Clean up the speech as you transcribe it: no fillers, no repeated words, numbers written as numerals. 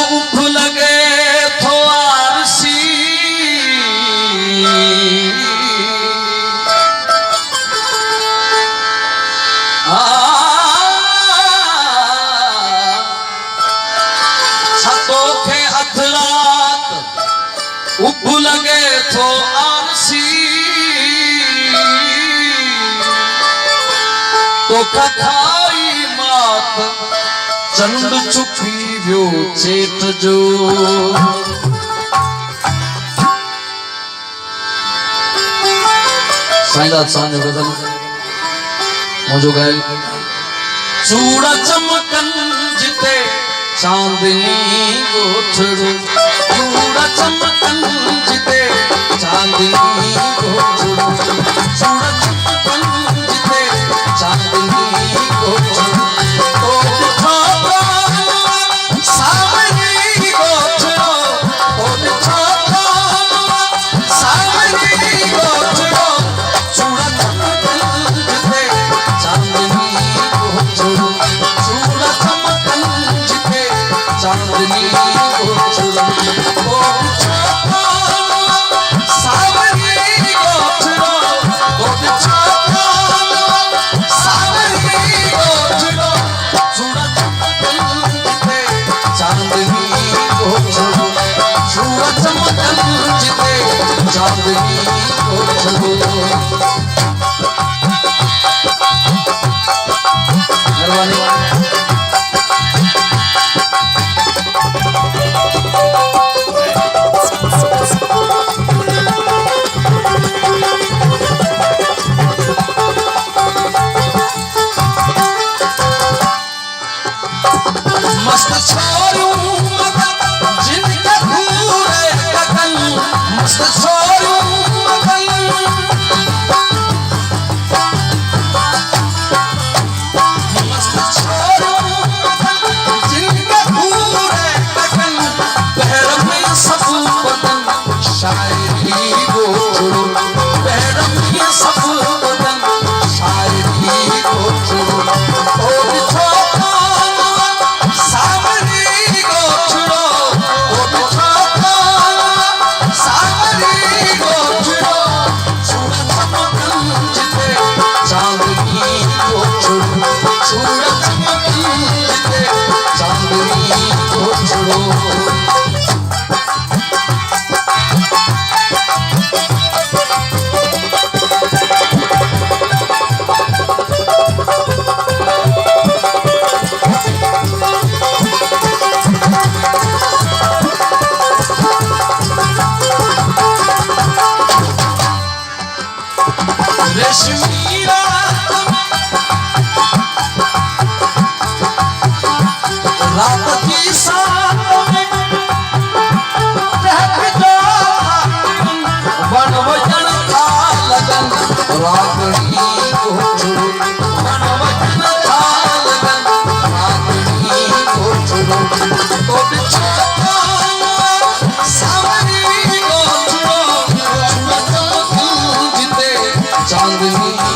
उभ लगे थो आरसी छतो खे अध रात उभ लगे थो आरसी तो खाई मात चंड चुकी व्यो चेट जो साईंदास सांजो गजल मुझो गायल चूड़ा चमकन जिते चांदनी गोठड़ो चूड़ा चमकन जिते चांदनी गोठड़ो चूड़ा चमकन जिते चांदनी गोठड़ो चांदनी